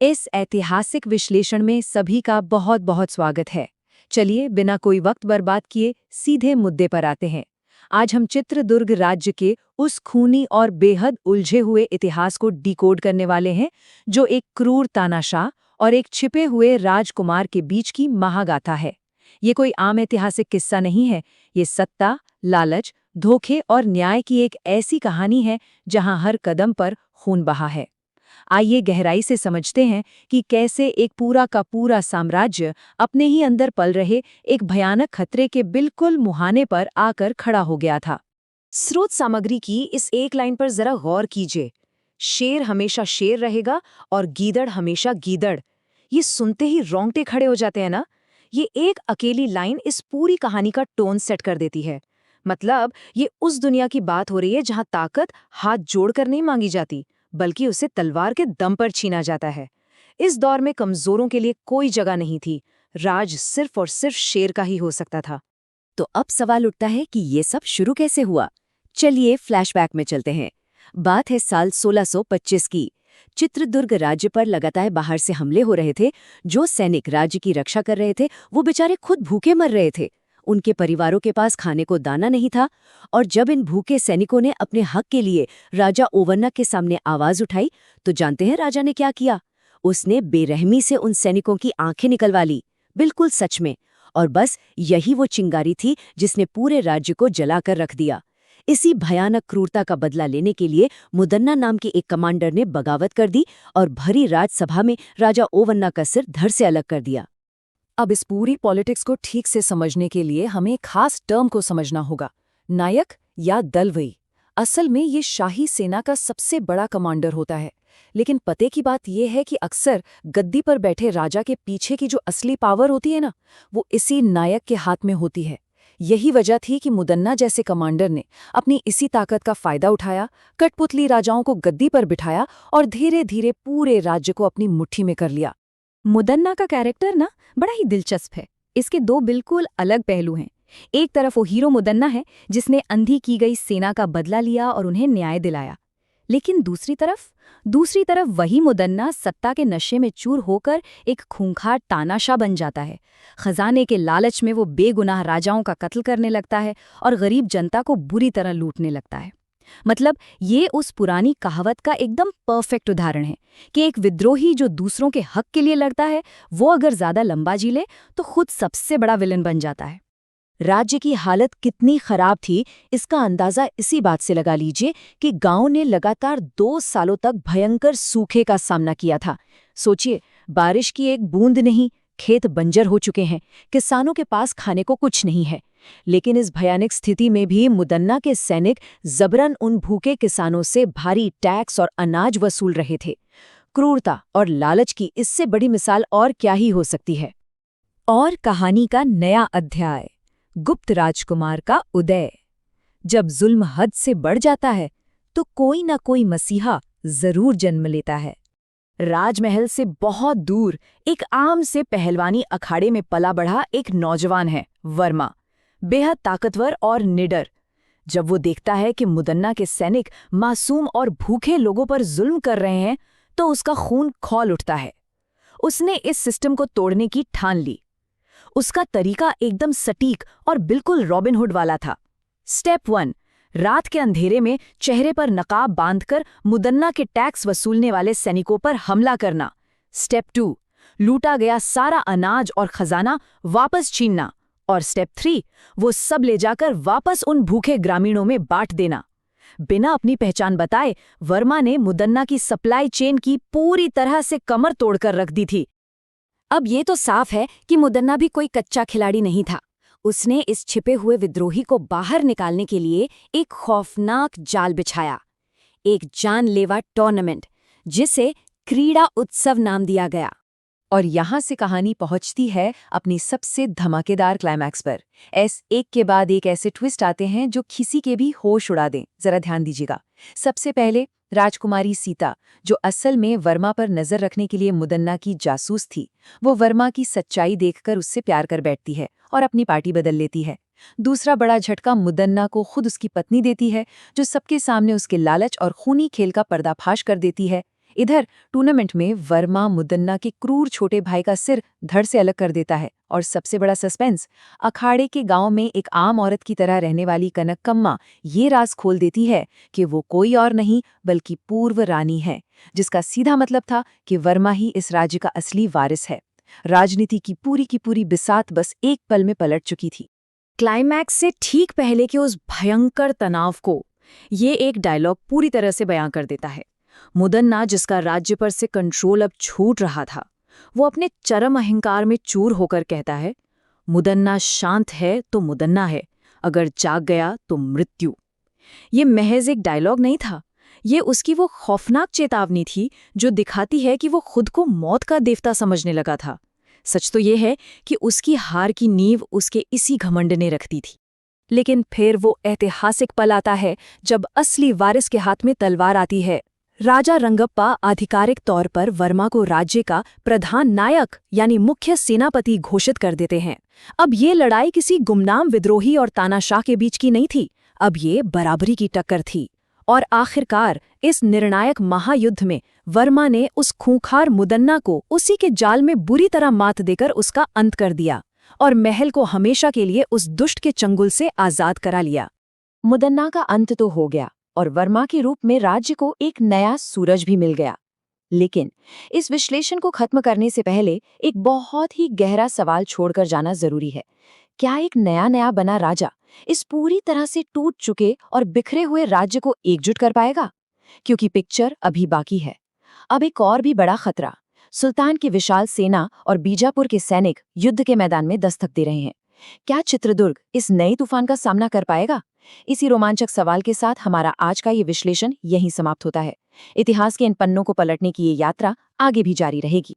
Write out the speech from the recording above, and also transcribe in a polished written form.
इस ऐतिहासिक विश्लेषण में सभी का बहुत बहुत स्वागत है। चलिए बिना कोई वक्त बर्बाद किए सीधे मुद्दे पर आते हैं। आज हम चित्रदुर्ग राज्य के उस खूनी और बेहद उलझे हुए इतिहास को डिकोड करने वाले हैं, जो एक क्रूर तानाशाह और एक छिपे हुए राजकुमार के बीच की महागाथा है। ये कोई आम ऐतिहासिक किस्सा नहीं है, ये सत्ता, लालच, धोखे और न्याय की एक ऐसी कहानी है जहां हर कदम पर खून बहा है। आइए गहराई से समझते हैं कि कैसे एक पूरा का पूरा साम्राज्य अपने ही अंदर पल रहे एक भयानक खतरे के बिल्कुल मुहाने पर आकर खड़ा हो गया था। स्रोत सामग्री की इस एक लाइन पर जरा गौर कीजिए। शेर हमेशा शेर रहेगा और गीदड़ हमेशा गीदड़। ये सुनते ही रोंगटे खड़े हो जाते हैं ना। ये एक अकेली लाइन इस पूरी कहानी का टोन सेट कर देती है। मतलब ये उस दुनिया की बात हो रही है जहां ताकत हाथ जोड़कर नहीं मांगी जाती, बल्कि उसे तलवार के दम पर छीना जाता है। इस दौर में कमजोरों के लिए कोई जगह नहीं थी। राज सिर्फ और सिर्फ शेर का ही हो सकता था। तो अब सवाल उठता है कि ये सब शुरू कैसे हुआ। चलिए फ्लैशबैक में चलते हैं। बात है साल 1625 की। चित्रदुर्ग राज्य पर लगातार बाहर से हमले हो रहे थे। जो सैनिक राज्य की रक्षा कर रहे थे वो बेचारे खुद भूखे मर रहे थे। उनके परिवारों के पास खाने को दाना नहीं था। और जब इन भूखे सैनिकों ने अपने हक के लिए राजा ओवन्ना के सामने आवाज उठाई, तो जानते हैं राजा ने क्या किया? उसने बेरहमी से उन सैनिकों की आंखें निकलवा ली, बिल्कुल सच में। और बस यही वो चिंगारी थी जिसने पूरे राज्य को जलाकर रख दिया। इसी भयानक क्रूरता का बदला लेने के लिए मुदन्ना नाम के एक कमांडर ने बगावत कर दी और भरी राजसभा में राजा ओवन्ना का सिर धड़ से अलग कर दिया। अब इस पूरी पॉलिटिक्स को ठीक से समझने के लिए हमें एक खास टर्म को समझना होगा, नायक या दलवई। असल में ये शाही सेना का सबसे बड़ा कमांडर होता है। लेकिन पते की बात यह है कि अक्सर गद्दी पर बैठे राजा के पीछे की जो असली पावर होती है ना, वो इसी नायक के हाथ में होती है। यही वजह थी कि मुदन्ना जैसे कमांडर ने अपनी इसी ताकत का फायदा उठाया, कठपुतली राजाओं को गद्दी पर बिठाया और धीरे धीरे पूरे राज्य को अपनी मुट्ठी में कर लिया। मुदन्ना का कैरेक्टर ना बड़ा ही दिलचस्प है। इसके दो बिल्कुल अलग पहलू हैं। एक तरफ वो हीरो मुदन्ना है जिसने अंधी की गई सेना का बदला लिया और उन्हें न्याय दिलाया। लेकिन दूसरी तरफ वही मुदन्ना सत्ता के नशे में चूर होकर एक खूंखार तानाशाह बन जाता है। खजाने के लालच में वो बेगुनाह राजाओं का कत्ल करने लगता है और गरीब जनता को बुरी तरह लूटने लगता है। मतलब ये उस पुरानी कहावत का एकदम परफेक्ट उदाहरण है कि एक विद्रोही जो दूसरों के हक के लिए लड़ता है, वो अगर ज्यादा लंबा जी ले तो खुद सबसे बड़ा विलन बन जाता है। राज्य की हालत कितनी खराब थी, इसका अंदाजा इसी बात से लगा लीजिए कि गांव ने लगातार 2 सालों तक भयंकर सूखे का सामना किया था। सोचिए, बारिश की एक बूंद नहीं, खेत बंजर हो चुके हैं, किसानों के पास खाने को कुछ नहीं है। लेकिन इस भयानक स्थिति में भी मुदन्ना के सैनिक जबरन उन भूखे किसानों से भारी टैक्स और अनाज वसूल रहे थे। क्रूरता और लालच की इससे बड़ी मिसाल और क्या ही हो सकती है। और कहानी का नया अध्याय, गुप्त राजकुमार का उदय। जब जुल्म हद से बढ़ जाता है तो कोई ना कोई मसीहा जरूर जन्म लेता है। राजमहल से बहुत दूर एक आम से पहलवानी अखाड़े में पला बढ़ा एक नौजवान है, वर्मा। बेहद ताकतवर और निडर। जब वो देखता है कि मुदन्ना के सैनिक मासूम और भूखे लोगों पर जुल्म कर रहे हैं, तो उसका खून खौल उठता है। उसने इस सिस्टम को तोड़ने की ठान ली। उसका तरीका एकदम सटीक और बिल्कुल रॉबिनहुड वाला था। स्टेप 1, रात के अंधेरे में चेहरे पर नकाब बांधकर मुदन्ना के टैक्स वसूलने वाले सैनिकों पर हमला करना। स्टेप 2, लूटा गया सारा अनाज और खजाना वापस छीनना। और स्टेप 3, वो सब ले जाकर वापस उन भूखे ग्रामीणों में बांट देना। बिना अपनी पहचान बताए वर्मा ने मुदन्ना की सप्लाई चेन की पूरी तरह से कमर तोड़कर रख दी थी। अब ये तो साफ है कि मुदन्ना भी कोई कच्चा खिलाड़ी नहीं था। उसने इस छिपे हुए विद्रोही को बाहर निकालने के लिए एक खौफनाक जाल बिछाया, एक जानलेवा टूर्नामेंट, जिसे क्रीड़ा उत्सव नाम दिया गया। और यहाँ से कहानी पहुंचती है अपनी सबसे धमाकेदार क्लाइमैक्स पर। एक के बाद एक ऐसे ट्विस्ट आते हैं जो किसी के भी होश उड़ा दें। जरा ध्यान दीजिएगा। सबसे पहले राजकुमारी सीता, जो असल में वर्मा पर नजर रखने के लिए मुदन्ना की जासूस थी, वो वर्मा की सच्चाई देखकर उससे प्यार कर बैठती है और अपनी पार्टी बदल लेती है। दूसरा बड़ा झटका मुदन्ना को खुद उसकी पत्नी देती है, जो सबके सामने उसके लालच और खूनी खेल का पर्दाफाश कर देती है। इधर टूर्नामेंट में वर्मा मुदन्ना के क्रूर छोटे भाई का सिर धड़ से अलग कर देता है और सबसे बड़ा सस्पेंस, अखाड़े के गांव में एक आम औरत की तरह रहने वाली कनकम्मा ये राज खोल देती है कि वो कोई और नहीं बल्कि पूर्व रानी है, जिसका सीधा मतलब था कि वर्मा ही इस राज्य का असली वारिस है। राजनीति की पूरी बिसात बस एक पल में पलट चुकी थी। क्लाइमैक्स से ठीक पहले के उस भयंकर तनाव को ये एक डायलॉग पूरी तरह से बयां कर देता है। मुदन्ना, जिसका राज्य पर से कंट्रोल अब छूट रहा था, वो अपने चरम अहंकार में चूर होकर कहता है, मुदन्ना शांत है तो मुदन्ना है, अगर जाग गया तो मृत्यु। ये महज एक डायलॉग नहीं था, ये उसकी वो खौफनाक चेतावनी थी जो दिखाती है कि वो खुद को मौत का देवता समझने लगा था। सच तो ये है कि उसकी हार की नींव उसके इसी घमंड ने रख दी थी। लेकिन फिर वो ऐतिहासिक पल आता है जब असली वारिस के हाथ में तलवार आती है। राजा रंगप्पा आधिकारिक तौर पर वर्मा को राज्य का प्रधान नायक यानी मुख्य सेनापति घोषित कर देते हैं। अब ये लड़ाई किसी गुमनाम विद्रोही और तानाशाह के बीच की नहीं थी, अब ये बराबरी की टक्कर थी। और आखिरकार इस निर्णायक महायुद्ध में वर्मा ने उस खूंखार मुदन्ना को उसी के जाल में बुरी तरह मात देकर उसका अंत कर दिया और महल को हमेशा के लिए उस दुष्ट के चंगुल से आजाद करा लिया। मुदन्ना का अंत तो हो गया और वर्मा के रूप में राज्य को एक नया सूरज भी मिल गया। लेकिन इस विश्लेषण को खत्म करने से पहले एक बहुत ही गहरा सवाल छोड़कर जाना जरूरी है। क्या एक नया बना राजा इस पूरी तरह से टूट चुके और बिखरे हुए राज्य को एकजुट कर पाएगा? क्योंकि पिक्चर अभी बाकी है। अब एक और भी बड़ा खतरा, सुल्तान की विशाल सेना और बीजापुर के सैनिक युद्ध के मैदान में दस्तक दे रहे हैं। क्या चित्रदुर्ग इस नए तूफान का सामना कर पाएगा? इसी रोमांचक सवाल के साथ हमारा आज का ये विश्लेषण यहीं समाप्त होता है। इतिहास के इन पन्नों को पलटने की ये यात्रा आगे भी जारी रहेगी।